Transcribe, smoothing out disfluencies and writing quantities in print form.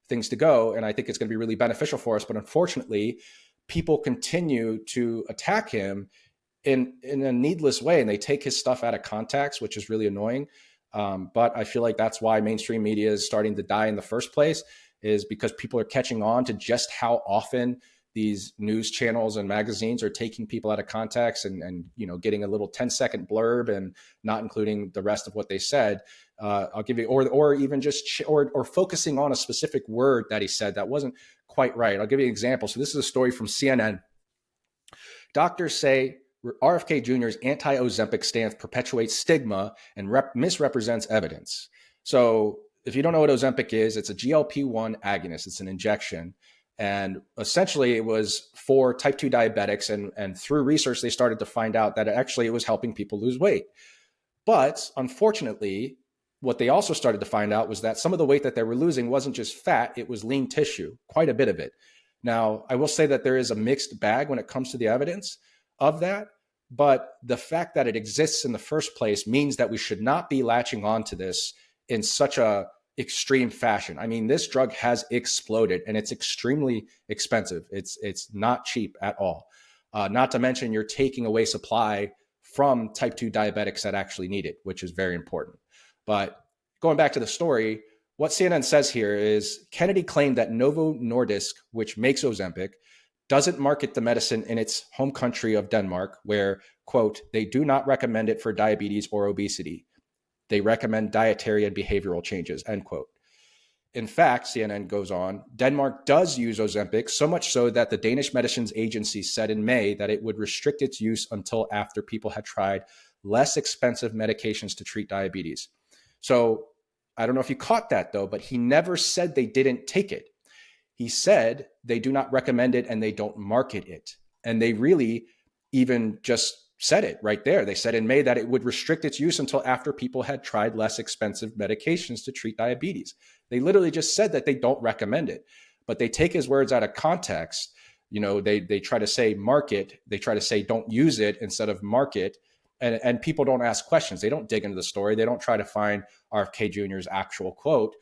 things to go. And I think it's going to be really beneficial for us. But unfortunately, people continue to attack him in a needless way, and they take his stuff out of context, which is really annoying. But I feel like that's why mainstream media is starting to die in the first place, is because people are catching on to just how often these news channels and magazines are taking people out of context and getting a little 10-second blurb and not including the rest of what they said. I'll give you, or even just, or focusing on a specific word that he said that wasn't quite right. I'll give you an example. So this is a story from CNN. Doctors say RFK Jr.'s anti-Ozempic stance perpetuates stigma and misrepresents evidence. So if you don't know what Ozempic is, it's a GLP-1 agonist. It's an injection. And essentially, it was for type 2 diabetics. And through research, they started to find out that actually it was helping people lose weight. But unfortunately, what they also started to find out was that some of the weight that they were losing wasn't just fat, it was lean tissue, quite a bit of it. Now, I will say that there is a mixed bag when it comes to the evidence of that. But the fact that it exists in the first place means that we should not be latching on to this in such a extreme fashion. I mean, this drug has exploded and it's extremely expensive. It's not cheap at all. Not to mention you're taking away supply from type 2 diabetics that actually need it, which is very important. But going back to the story, what CNN says here is Kennedy claimed that Novo Nordisk, which makes Ozempic, doesn't market the medicine in its home country of Denmark, where, quote, they do not recommend it for diabetes or obesity. They recommend dietary and behavioral changes, end quote. In fact, CNN goes on, Denmark does use Ozempic, so much so that the Danish Medicines Agency said in May that it would restrict its use until after people had tried less expensive medications to treat diabetes. So I don't know if you caught that, though, but he never said they didn't take it. He said they do not recommend it and they don't market it. And they really even just said it right there. They said in May that it would restrict its use until after people had tried less expensive medications to treat diabetes. They literally just said that they don't recommend it, but they take his words out of context. They try to say market, they try to say don't use it instead of market. And people don't ask questions. They don't dig into the story. They don't try to find RFK Jr.'s actual quote.